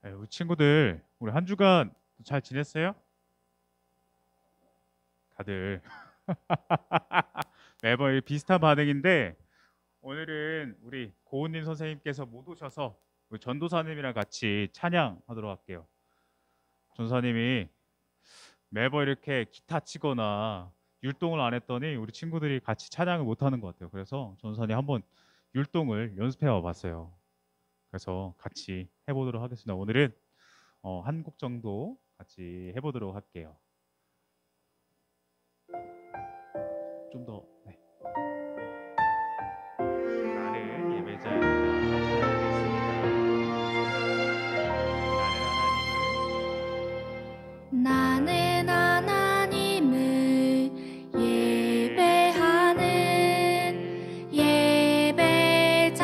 네, 우리 친구들, 우리 한 주간 잘 지냈어요? 다들 매번 비슷한 반응인데 오늘은 우리 고은님 선생님께서 못 오셔서 우리 전도사님이랑 같이 찬양하도록 할게요. 전도사님이 매번 이렇게 기타 치거나 율동을 안 했더니 우리 친구들이 같이 찬양을 못 하는 것 같아요. 그래서 전도사님 한번 율동을 연습해 와 봤어요. 그래서 같이 해보도록 하겠습니다. 오늘은 한 곡 정도 같이 해보도록 할게요. 좀 더. 네. 나는 예배자입니다. 나는 하나님을 예배하는 예배자입니다.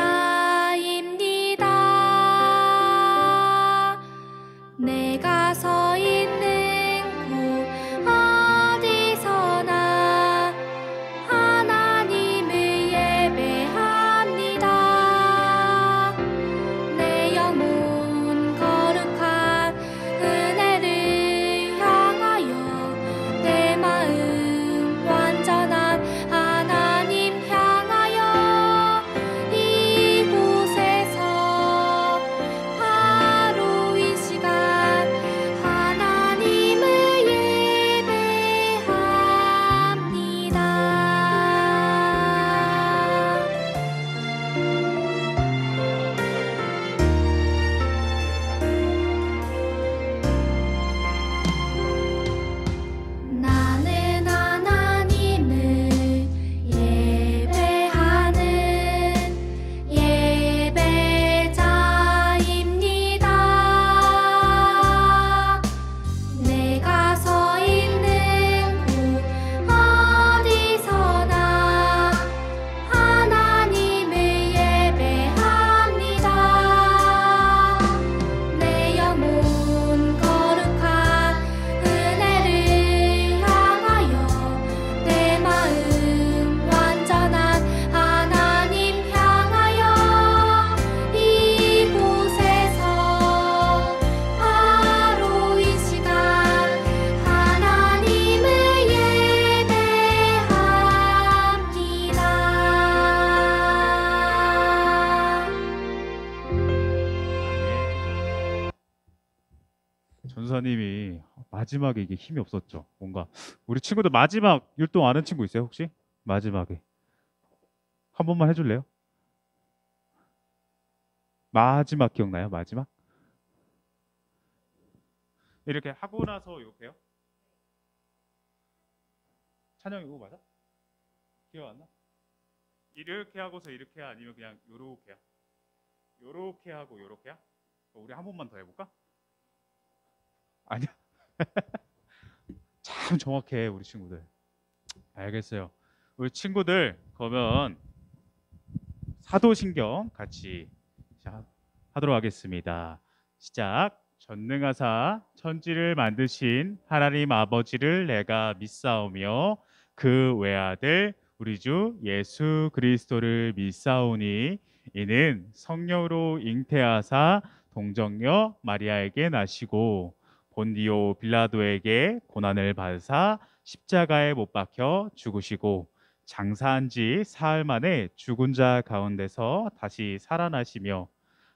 내가 서 있는 곳 어디서나 하나님을 예배합니다. 내 영혼 거룩한 은혜를 향하여 내 마음 완전한 하나님 향하여 이곳에서 바로 이 시간 하나님을 예배합니다. 나는 하나님을 예배하는 예배자입니다. 내가 서 있는 곳 어디서나 하나님을 예배합니다. 내 영혼 거룩한 은혜를 향하여 내 마음 완전한 하나님 향하여 이곳에서 바로 이 시간 하나님을 예배합니다. 전사님이 마지막에 이게 힘이 없었죠. 뭔가 우리 친구들 마지막 율동 아는 친구 있어요 혹시? 마지막에 한 번만 해줄래요? 마지막 기억나요? 마지막? 이렇게 하고 나서 이렇게요? 찬영 이거 맞아? 기억 안 나? 이렇게 하고서 이렇게 아니면 그냥 요렇게야? 요렇게 하고 요렇게야? 우리 한 번만 더 해볼까? 아니야? 참 정확해 우리 친구들. 알겠어요. 우리 친구들 그러면 사도신경 같이 하도록 하겠습니다. 시작. 전능하사 천지를 만드신 하나님 아버지를 내가 믿사오며 그 외아들 우리 주 예수 그리스도를 믿사오니 이는 성령으로 잉태하사 동정녀 마리아에게 나시고 본디오 빌라도에게 고난을 받으사 십자가에 못 박혀 죽으시고 장사한 지 사흘 만에 죽은 자 가운데서 다시 살아나시며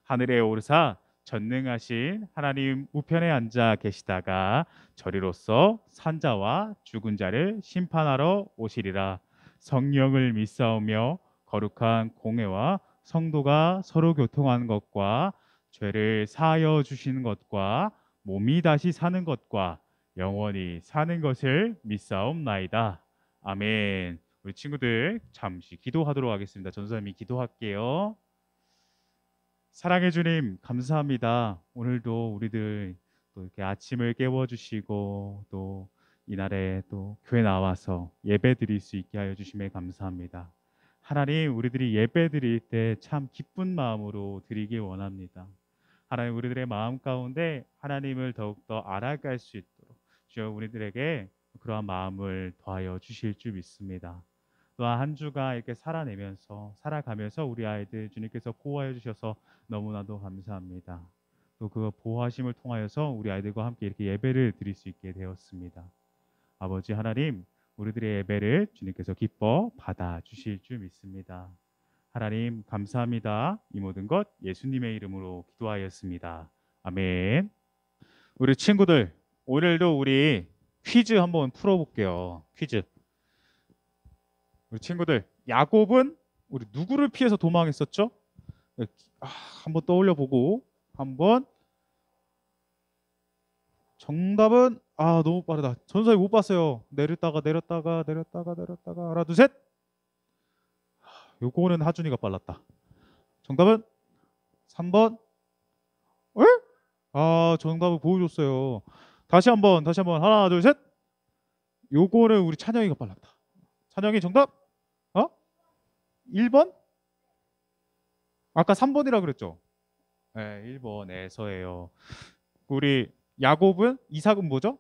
하늘에 오르사 전능하신 하나님 우편에 앉아 계시다가 저리로서 산자와 죽은 자를 심판하러 오시리라. 성령을 믿사오며 거룩한 공회와 성도가 서로 교통하는 것과 죄를 사하여 주시는 것과 몸이 다시 사는 것과 영원히 사는 것을 믿사옵나이다. 아멘. 우리 친구들 잠시 기도하도록 하겠습니다. 전사님이 기도할게요. 사랑해 주님 감사합니다. 오늘도 우리들 또 이렇게 아침을 깨워주시고 또 이날에 또 교회 나와서 예배 드릴 수 있게 하여 주심에 감사합니다. 하나님 우리들이 예배 드릴 때 참 기쁜 마음으로 드리기 원합니다. 하나님 우리들의 마음 가운데 하나님을 더욱더 알아갈 수 있도록 주여 우리들에게 그러한 마음을 더하여 주실 줄 믿습니다. 또한 한 주가 이렇게 살아가면서 우리 아이들 주님께서 보호하여 주셔서 너무나도 감사합니다. 또 그 보호하심을 통하여서 우리 아이들과 함께 이렇게 예배를 드릴 수 있게 되었습니다. 아버지 하나님, 우리들의 예배를 주님께서 기뻐 받아 주실 줄 믿습니다. 하나님 감사합니다. 이 모든 것 예수님의 이름으로 기도하였습니다. 아멘. 우리 친구들, 오늘도 우리 퀴즈 한번 풀어볼게요. 퀴즈. 우리 친구들, 야곱은 우리 누구를 피해서 도망했었죠? 한번 떠올려 보고 한번. 정답은 너무 빠르다. 전사님 못 봤어요. 내렸다가 하나 둘 셋. 요거는 하준이가 빨랐다. 정답은 3번. 에? 정답을 보여줬어요. 다시 한번 하나 둘 셋. 요거는 우리 찬영이가 빨랐다. 찬영이 정답? 1번? 아까 3번이라 그랬죠? 네, 1번에서예요. 우리 야곱은, 이삭은 뭐죠?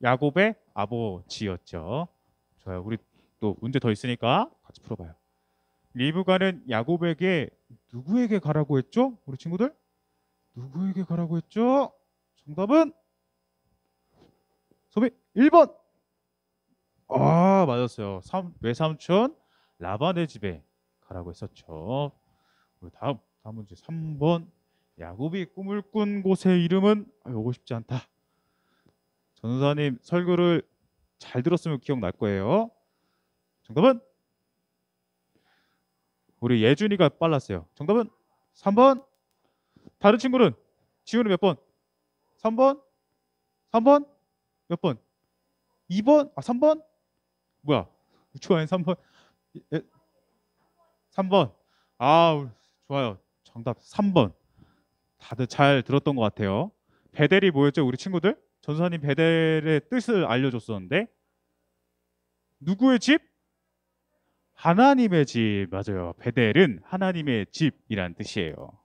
야곱의 아버지였죠. 좋아요. 우리 또 문제 더 있으니까 같이 풀어봐요. 리브가는 야곱에게 누구에게 가라고 했죠? 우리 친구들? 누구에게 가라고 했죠? 정답은 소비 1번. 맞았어요. 외삼촌 라반의 집에 가라고 했었죠. 우리 다음 문제 3번. 야곱이 꿈을 꾼 곳의 이름은 오고 싶지 않다. 전사님 설교를 잘 들었으면 기억날 거예요. 정답은 우리 예준이가 빨랐어요. 정답은 3번. 다른 친구는 지훈이 몇 번? 3번? 몇 번? 2번? 3번? 뭐야? 좋아요. 3번. 3번. 좋아요. 정답 3번. 다들 잘 들었던 것 같아요. 베델이 뭐였죠? 우리 친구들? 전사님 베델의 뜻을 알려줬었는데 누구의 집? 하나님의 집. 맞아요. 베델은 하나님의 집이란 뜻이에요.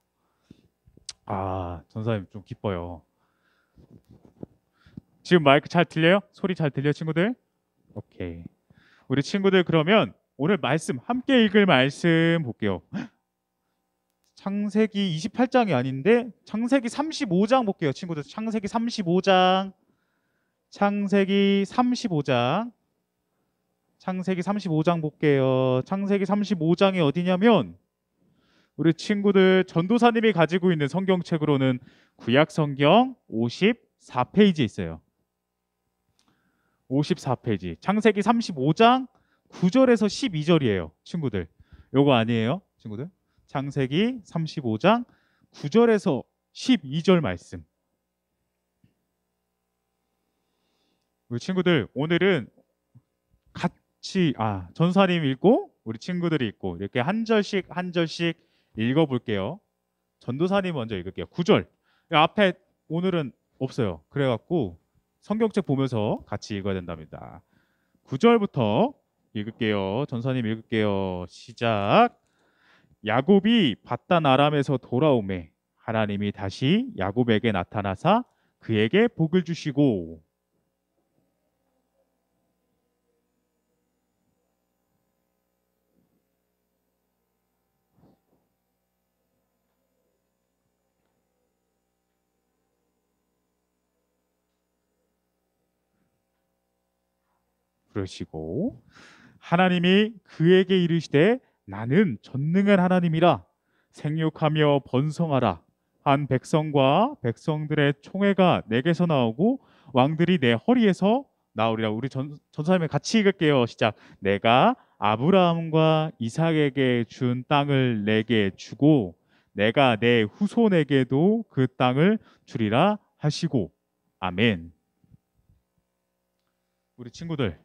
전사님 좀 기뻐요. 지금 마이크 잘 들려요? 소리 잘 들려요, 친구들? 오케이. 우리 친구들 그러면 오늘 말씀, 함께 읽을 말씀 볼게요. 창세기 28장이 아닌데 창세기 35장 볼게요, 친구들. 창세기 35장. 창세기 35장 볼게요. 창세기 35장이 어디냐면 우리 친구들 전도사님이 가지고 있는 성경책으로는 구약 성경 54페이지에 있어요. 54페이지. 창세기 35장 9절에서 12절이에요, 친구들. 요거 아니에요, 친구들? 창세기 35장 9절에서 12절 말씀. 우리 친구들 오늘은 같이 전사님 읽고 우리 친구들이 읽고 이렇게 한 절씩 읽어볼게요. 전도사님 먼저 읽을게요. 9절. 앞에 오늘은 없어요. 그래갖고 성경책 보면서 같이 읽어야 된답니다. 9절부터 읽을게요. 전사님 읽을게요. 시작. 야곱이 밧단 아람에서 돌아오매 하나님이 다시 야곱에게 나타나사 그에게 복을 주시고. 그러시고 하나님이 그에게 이르시되 나는 전능한 하나님이라 생육하며 번성하라. 한 백성과 백성들의 총회가 내게서 나오고 왕들이 내 허리에서 나오리라. 우리 전사님을 같이 읽을게요. 시작. 내가 아브라함과 이삭에게 준 땅을 내게 주고 내가 내 후손에게도 그 땅을 주리라 하시고. 아멘. 우리 친구들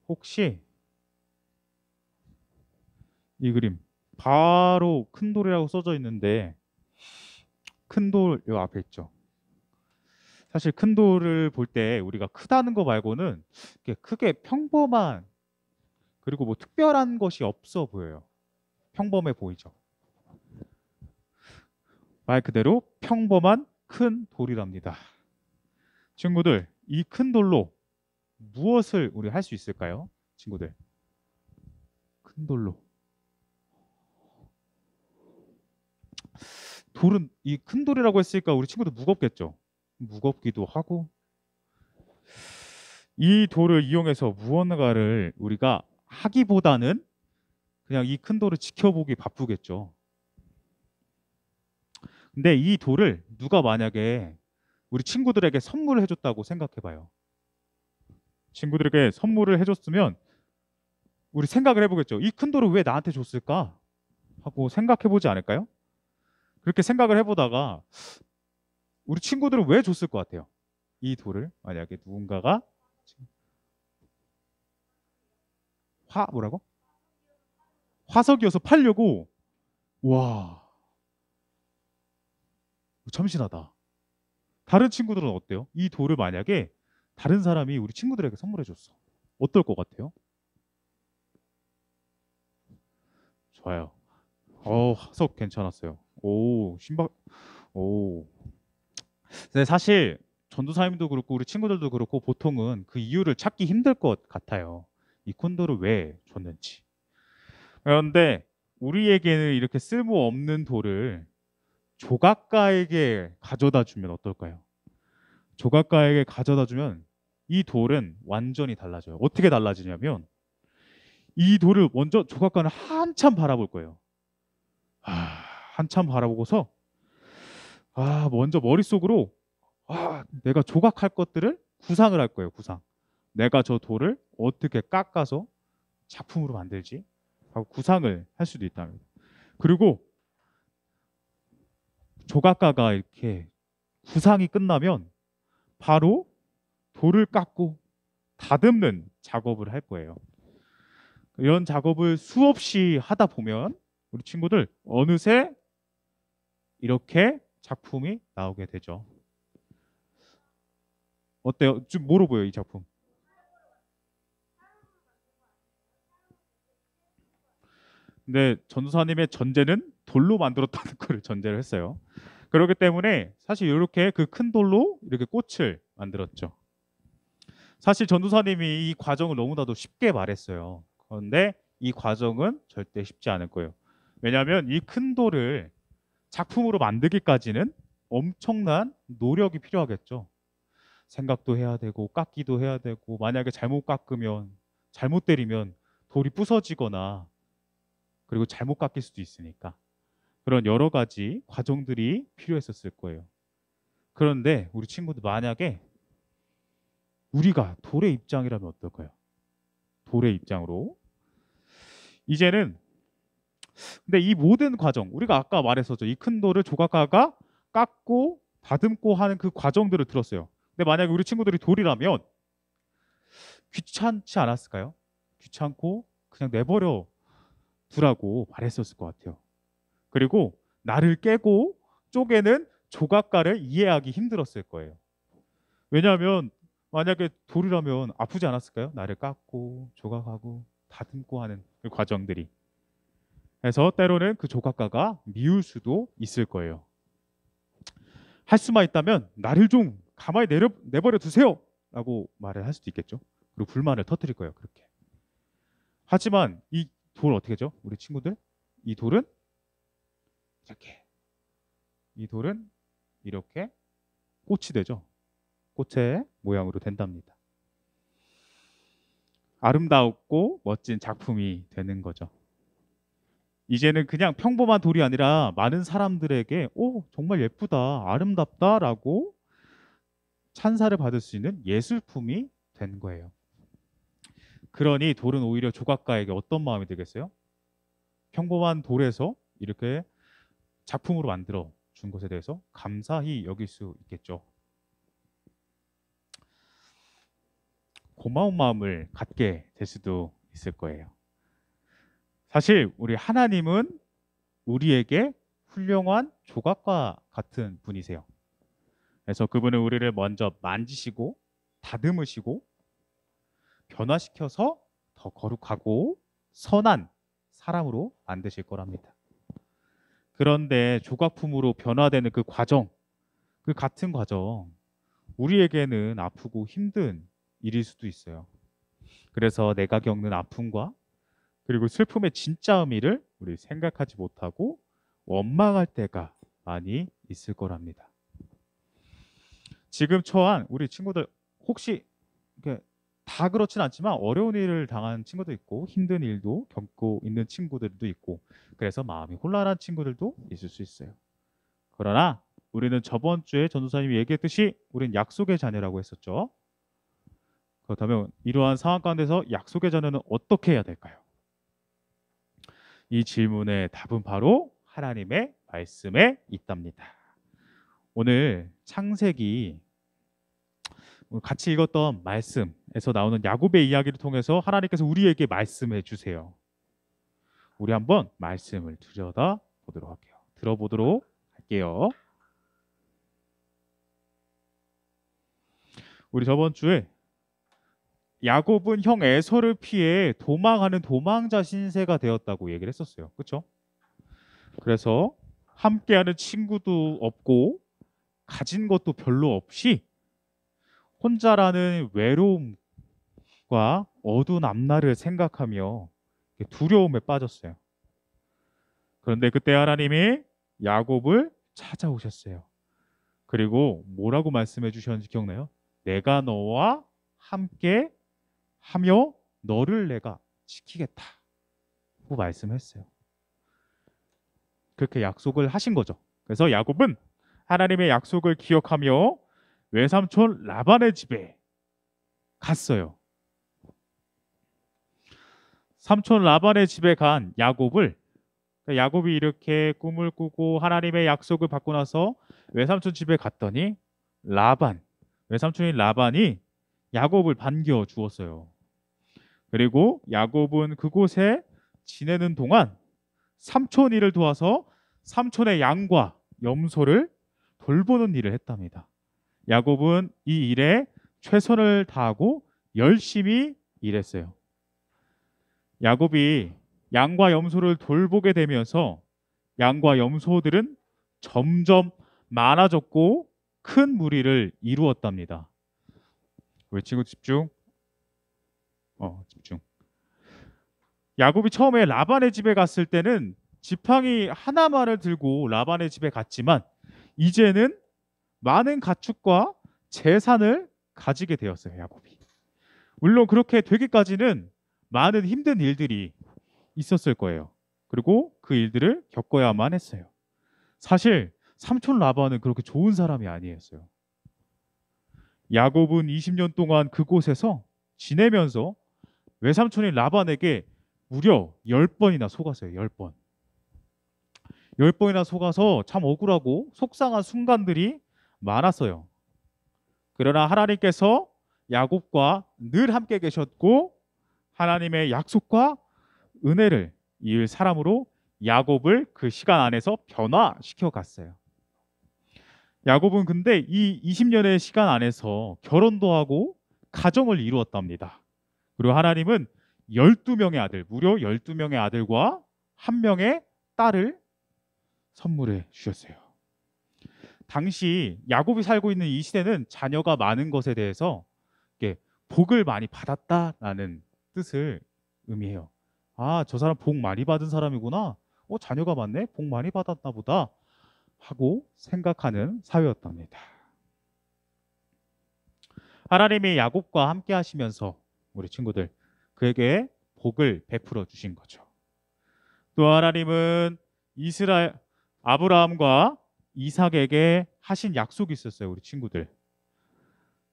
혹시 이 그림 바로 큰 돌이라고 써져 있는데 큰 돌 요 앞에 있죠. 사실 큰 돌을 볼 때 우리가 크다는 거 말고는 이렇게 크게 평범한 그리고 뭐 특별한 것이 없어 보여요. 평범해 보이죠. 말 그대로 평범한 큰 돌이랍니다. 친구들 이 큰 돌로 무엇을 우리 할 수 있을까요? 친구들 큰 돌로 돌은 이 큰 돌이라고 했으니까 우리 친구도 무겁겠죠. 무겁기도 하고 이 돌을 이용해서 무언가를 우리가 하기보다는 그냥 이 큰 돌을 지켜보기 바쁘겠죠. 근데 이 돌을 누가 만약에 우리 친구들에게 선물을 해줬다고 생각해봐요. 친구들에게 선물을 해줬으면 우리 생각을 해보겠죠. 이 큰 돌을 왜 나한테 줬을까? 하고 생각해보지 않을까요? 그렇게 생각을 해보다가 우리 친구들은 왜 줬을 것 같아요? 이 돌을 만약에 누군가가 뭐라고? 화석이어서 팔려고. 와, 참신하다. 다른 친구들은 어때요? 이 돌을 만약에 다른 사람이 우리 친구들에게 선물해 줬어. 어떨 것 같아요? 좋아요. 화석 괜찮았어요. 오, 오. 근데 사실 전도사님도 그렇고 우리 친구들도 그렇고 보통은 그 이유를 찾기 힘들 것 같아요. 이 콘도를 왜 줬는지. 그런데 우리에게는 이렇게 쓸모없는 돌을 조각가에게 가져다 주면 어떨까요? 조각가에게 가져다 주면 이 돌은 완전히 달라져요. 어떻게 달라지냐면 이 돌을 먼저 조각가는 한참 바라볼 거예요. 한참 바라보고서 먼저 머릿속으로 내가 조각할 것들을 구상을 할 거예요. 구상. 내가 저 돌을 어떻게 깎아서 작품으로 만들지 하고 구상을 할 수도 있답니다. 그리고 조각가가 이렇게 구상이 끝나면 바로 돌을 깎고 다듬는 작업을 할 거예요. 이런 작업을 수없이 하다 보면 우리 친구들 어느새 이렇게 작품이 나오게 되죠. 어때요? 좀 뭐로 보여요, 이 작품? 근데 전도사님의 전제는 돌로 만들었다는 걸 전제를 했어요. 그렇기 때문에 사실 이렇게 그 큰 돌로 이렇게 꽃을 만들었죠. 사실 전도사님이 이 과정을 너무나도 쉽게 말했어요. 그런데 이 과정은 절대 쉽지 않을 거예요. 왜냐하면 이 큰 돌을 작품으로 만들기까지는 엄청난 노력이 필요하겠죠. 생각도 해야 되고 깎기도 해야 되고 만약에 잘못 깎으면 잘못 때리면 돌이 부서지거나 그리고 잘못 깎일 수도 있으니까 그런 여러 가지 과정들이 필요했었을 거예요. 그런데 우리 친구들 만약에 우리가 돌의 입장이라면 어떨까요? 돌의 입장으로 이제는 근데 이 모든 과정 우리가 아까 말했었죠. 이 큰 돌을 조각가가 깎고 다듬고 하는 그 과정들을 들었어요. 근데 만약에 우리 친구들이 돌이라면 귀찮지 않았을까요? 귀찮고 그냥 내버려 두라고 말했었을 것 같아요. 그리고 나를 깨고 쪼개는 조각가를 이해하기 힘들었을 거예요. 왜냐하면 만약에 돌이라면 아프지 않았을까요? 나를 깎고 조각하고 다듬고 하는 그 과정들이. 그래서 때로는 그 조각가가 미울 수도 있을 거예요. 할 수만 있다면 나를 좀 가만히 내버려 두세요 라고 말을 할 수도 있겠죠. 그리고 불만을 터뜨릴 거예요. 그렇게. 하지만 이 돌 어떻게 죠? 우리 친구들 이 돌은 이렇게 이 돌은 이렇게 꽃이 되죠. 꽃의 모양으로 된답니다. 아름답고 멋진 작품이 되는 거죠. 이제는 그냥 평범한 돌이 아니라 많은 사람들에게 정말 예쁘다, 아름답다라고 찬사를 받을 수 있는 예술품이 된 거예요. 그러니 돌은 오히려 조각가에게 어떤 마음이 되겠어요? 평범한 돌에서 이렇게 작품으로 만들어 준 것에 대해서 감사히 여길 수 있겠죠. 고마운 마음을 갖게 될 수도 있을 거예요. 사실 우리 하나님은 우리에게 훌륭한 조각가 같은 분이세요. 그래서 그분은 우리를 먼저 만지시고 다듬으시고 변화시켜서 더 거룩하고 선한 사람으로 만드실 거랍니다. 그런데 조각품으로 변화되는 그 과정, 그 같은 과정, 우리에게는 아프고 힘든 일일 수도 있어요. 그래서 내가 겪는 아픔과 그리고 슬픔의 진짜 의미를 우리 생각하지 못하고 원망할 때가 많이 있을 거랍니다. 지금 처한 우리 친구들 혹시 이렇게 다 그렇진 않지만 어려운 일을 당한 친구도 있고 힘든 일도 겪고 있는 친구들도 있고 그래서 마음이 혼란한 친구들도 있을 수 있어요. 그러나 우리는 저번 주에 전도사님이 얘기했듯이 우리는 약속의 자녀라고 했었죠. 그렇다면 이러한 상황 가운데서 약속의 자녀는 어떻게 해야 될까요? 이 질문의 답은 바로 하나님의 말씀에 있답니다. 오늘 창세기 같이 읽었던 말씀에서 나오는 야곱의 이야기를 통해서 하나님께서 우리에게 말씀해 주세요. 우리 한번 말씀을 들여다 보도록 할게요. 들어보도록 할게요. 우리 저번 주에 야곱은 형 에서를 피해 도망하는 도망자 신세가 되었다고 얘기를 했었어요. 그렇죠? 그래서 함께하는 친구도 없고 가진 것도 별로 없이 혼자라는 외로움과 어두운 앞날을 생각하며 두려움에 빠졌어요. 그런데 그때 하나님이 야곱을 찾아오셨어요. 그리고 뭐라고 말씀해 주셨는지 기억나요? 내가 너와 함께 하며 너를 내가 지키겠다 고 말씀했어요. 그렇게 약속을 하신 거죠. 그래서 야곱은 하나님의 약속을 기억하며 외삼촌 라반의 집에 갔어요. 삼촌 라반의 집에 간 야곱이 이렇게 꿈을 꾸고 하나님의 약속을 받고 나서 외삼촌 집에 갔더니 외삼촌인 라반이 야곱을 반겨 주었어요. 그리고 야곱은 그곳에 지내는 동안 삼촌 일을 도와서 삼촌의 양과 염소를 돌보는 일을 했답니다. 야곱은 이 일에 최선을 다하고 열심히 일했어요. 야곱이 양과 염소를 돌보게 되면서 양과 염소들은 점점 많아졌고 큰 무리를 이루었답니다. 우리 친구 집중. 집중. 야곱이 처음에 라반의 집에 갔을 때는 지팡이 하나만을 들고 라반의 집에 갔지만 이제는 많은 가축과 재산을 가지게 되었어요. 야곱이. 물론 그렇게 되기까지는 많은 힘든 일들이 있었을 거예요. 그리고 그 일들을 겪어야만 했어요. 사실 삼촌 라반은 그렇게 좋은 사람이 아니었어요. 야곱은 20년 동안 그곳에서 지내면서 외삼촌인 라반에게 무려 10번이나 속았어요. 10번. 10번이나 속아서 참 억울하고 속상한 순간들이 많았어요. 그러나 하나님께서 야곱과 늘 함께 계셨고 하나님의 약속과 은혜를 이을 사람으로 야곱을 그 시간 안에서 변화시켜 갔어요. 야곱은 근데 이 20년의 시간 안에서 결혼도 하고 가정을 이루었답니다. 그리고 하나님은 12명의 아들, 무려 12명의 아들과 1명의 딸을 선물해 주셨어요. 당시 야곱이 살고 있는 이 시대는 자녀가 많은 것에 대해서 복을 많이 받았다라는 뜻을 의미해요. 아, 저 사람 복 많이 받은 사람이구나. 자녀가 많네. 복 많이 받았나 보다 하고 생각하는 사회였답니다. 하나님이 야곱과 함께 하시면서 우리 친구들 그에게 복을 베풀어 주신 거죠. 또 하나님은 아브라함과 이삭에게 하신 약속이 있었어요. 우리 친구들.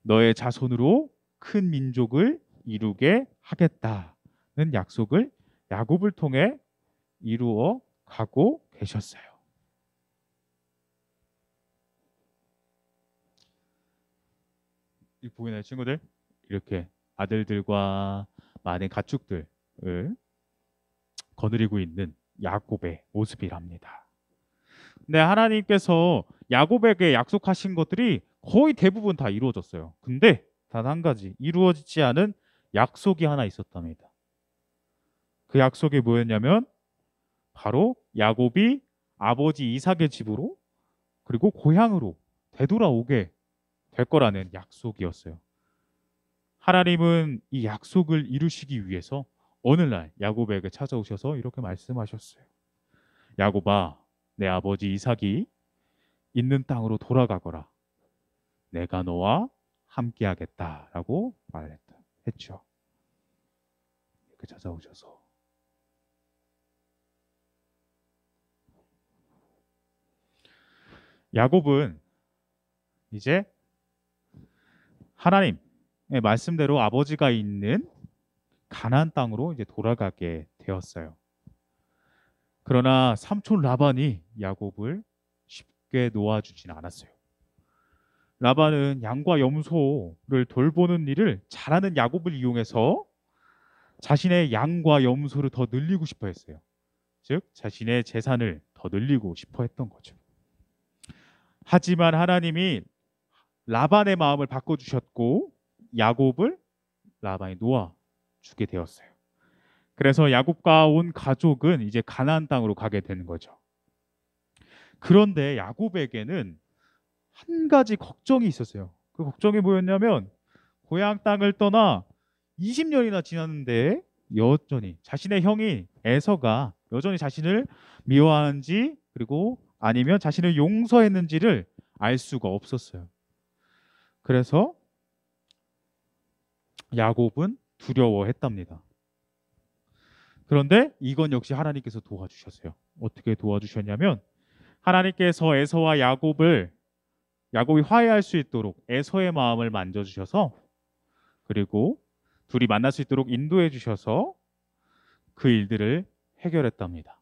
너의 자손으로 큰 민족을 이루게 하겠다는 약속을 야곱을 통해 이루어 가고 계셨어요. 이 보이나요, 친구들? 이렇게 아들들과 많은 가축들을 거느리고 있는 야곱의 모습이랍니다. 근데 하나님께서 야곱에게 약속하신 것들이 거의 대부분 다 이루어졌어요. 근데 단 한 가지 이루어지지 않은 약속이 하나 있었답니다. 그 약속이 뭐였냐면 바로 야곱이 아버지 이삭의 집으로 그리고 고향으로 되돌아오게 될 거라는 약속이었어요. 하나님은 이 약속을 이루시기 위해서 어느 날 야곱에게 찾아오셔서 이렇게 말씀하셨어요. 야곱아, 내 아버지 이삭이 있는 땅으로 돌아가거라. 내가 너와 함께하겠다라고 말했죠. 이렇게 찾아오셔서 야곱은 이제 하나님의 말씀대로 아버지가 있는 가나안 땅으로 이제 돌아가게 되었어요. 그러나 삼촌 라반이 야곱을 쉽게 놓아주진 않았어요. 라반은 양과 염소를 돌보는 일을 잘하는 야곱을 이용해서 자신의 양과 염소를 더 늘리고 싶어 했어요. 즉 자신의 재산을 더 늘리고 싶어 했던 거죠. 하지만 하나님이 라반의 마음을 바꿔주셨고 야곱을 라반이 놓아주게 되었어요. 그래서 야곱과 온 가족은 이제 가나안 땅으로 가게 되는 거죠. 그런데 야곱에게는 한 가지 걱정이 있었어요. 그 걱정이 뭐였냐면 고향 땅을 떠나 20년이나 지났는데 여전히 자신의 형이 에서가 여전히 자신을 미워하는지 그리고 아니면 자신을 용서했는지를 알 수가 없었어요. 그래서 야곱은 두려워했답니다. 그런데 이건 역시 하나님께서 도와주셨어요. 어떻게 도와주셨냐면 하나님께서 에서와 야곱이 화해할 수 있도록 에서의 마음을 만져주셔서 그리고 둘이 만날 수 있도록 인도해 주셔서 그 일들을 해결했답니다.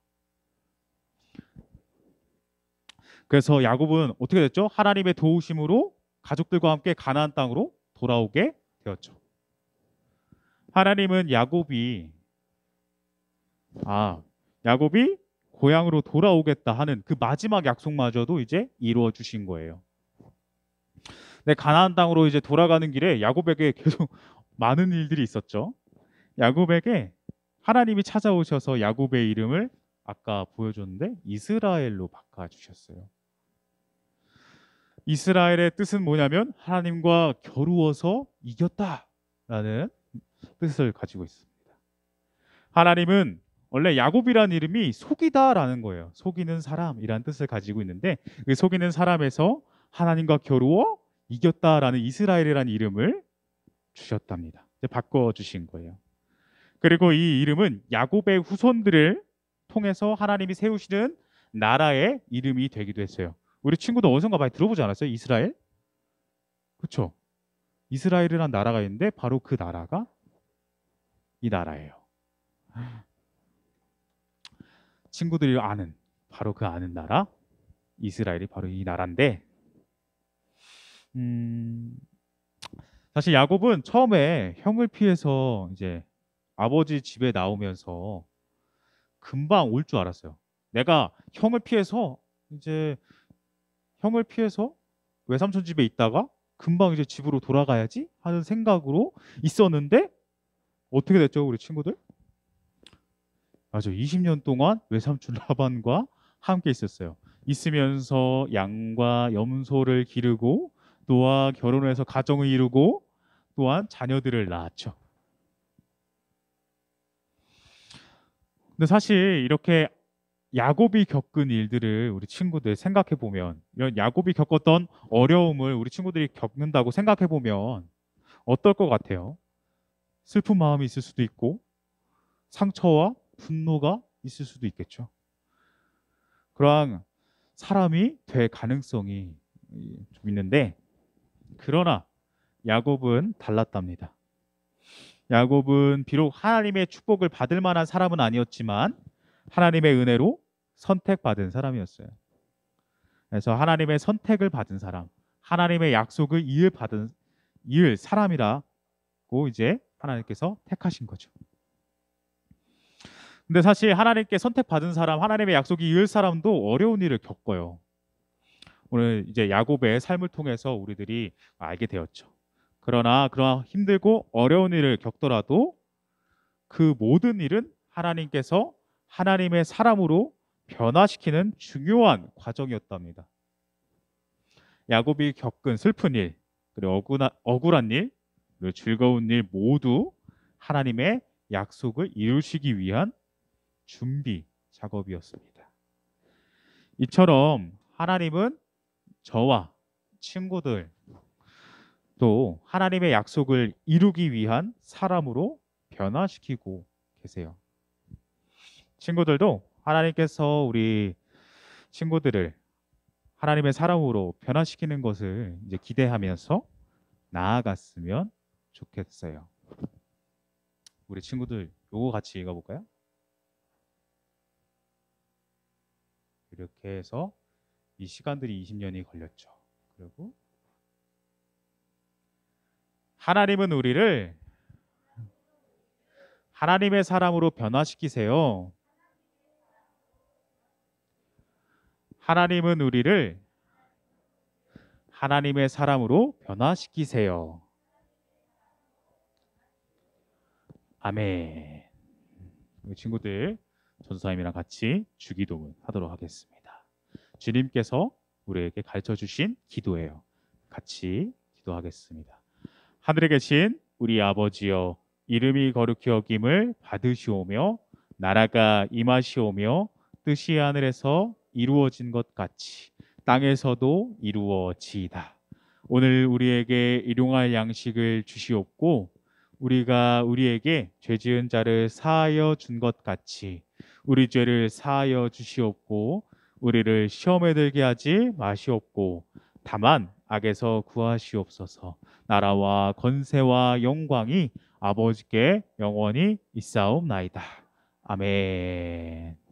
그래서 야곱은 어떻게 됐죠? 하나님의 도우심으로 가족들과 함께 가나안 땅으로 돌아오게 되었죠. 하나님은 야곱이 고향으로 돌아오겠다 하는 그 마지막 약속마저도 이제 이루어 주신 거예요. 네, 가나안 땅으로 이제 돌아가는 길에 야곱에게 계속 많은 일들이 있었죠. 야곱에게 하나님이 찾아오셔서 야곱의 이름을 아까 보여줬는데 이스라엘로 바꿔주셨어요. 이스라엘의 뜻은 뭐냐면 하나님과 겨루어서 이겼다라는 뜻을 가지고 있습니다. 하나님은 원래 야곱이라는 이름이 속이다라는 거예요. 속이는 사람이라는 뜻을 가지고 있는데 그 속이는 사람에서 하나님과 겨루어 이겼다라는 이스라엘이라는 이름을 주셨답니다. 바꿔주신 거예요. 그리고 이 이름은 야곱의 후손들을 통해서 하나님이 세우시는 나라의 이름이 되기도 했어요. 우리 친구도 어디선가 많이 들어보지 않았어요? 이스라엘? 그렇죠? 이스라엘이라는 나라가 있는데 바로 그 나라가 이 나라예요. 친구들이 아는 바로 그 아는 나라 이스라엘이 바로 이 나라인데 사실 야곱은 처음에 형을 피해서 이제 아버지 집에 나오면서 금방 올 줄 알았어요. 내가 형을 피해서 외삼촌 집에 있다가 금방 이제 집으로 돌아가야지 하는 생각으로 있었는데 어떻게 됐죠, 우리 친구들? 맞아, 20년 동안 외삼촌 라반과 함께 있었어요. 있으면서 양과 염소를 기르고 또한 결혼해서 가정을 이루고 또한 자녀들을 낳았죠. 근데 사실 이렇게 야곱이 겪은 일들을 우리 친구들 생각해 보면 이런 야곱이 겪었던 어려움을 우리 친구들이 겪는다고 생각해 보면 어떨 것 같아요? 슬픈 마음이 있을 수도 있고 상처와 분노가 있을 수도 있겠죠. 그러한 사람이 될 가능성이 좀 있는데 그러나 야곱은 달랐답니다. 야곱은 비록 하나님의 축복을 받을 만한 사람은 아니었지만 하나님의 은혜로 선택받은 사람이었어요. 그래서 하나님의 선택을 받은 사람, 하나님의 약속을 이을 사람이라고 이제 하나님께서 택하신 거죠. 근데 사실 하나님께 선택받은 사람, 하나님의 약속이 이을 사람도 어려운 일을 겪어요. 오늘 이제 야곱의 삶을 통해서 우리들이 알게 되었죠. 그러나 그러한 힘들고 어려운 일을 겪더라도 그 모든 일은 하나님께서 하나님의 사람으로 변화시키는 중요한 과정이었답니다. 야곱이 겪은 슬픈 일, 그리고 억울한 일, 그리고 즐거운 일 모두 하나님의 약속을 이루시기 위한 준비 작업이었습니다. 이처럼 하나님은 저와 친구들 또 하나님의 약속을 이루기 위한 사람으로 변화시키고 계세요. 친구들도 하나님께서 우리 친구들을 하나님의 사람으로 변화시키는 것을 이제 기대하면서 나아갔으면 좋겠어요. 우리 친구들 요거 같이 읽어볼까요? 이렇게 해서 이 시간들이 20년이 걸렸죠. 그리고 하나님은 우리를 하나님의 사람으로 변화시키세요. 하나님은 우리를 하나님의 사람으로 변화시키세요. 아멘. 우리 친구들 전사님이랑 같이 주기도문 하도록 하겠습니다. 주님께서 우리에게 가르쳐 주신 기도예요. 같이 기도하겠습니다. 하늘에 계신 우리 아버지여, 이름이 거룩히 여김을 받으시오며 나라가 임하시오며 뜻이 하늘에서 이루어진 것 같이 땅에서도 이루어지이다. 오늘 우리에게 일용할 양식을 주시옵고 우리가 우리에게 죄 지은 자를 사하여 준 것 같이 우리 죄를 사하여 주시옵고 우리를 시험에 들게 하지 마시옵고 다만 악에서 구하시옵소서. 나라와 권세와 영광이 아버지께 영원히 있사옵나이다. 아멘.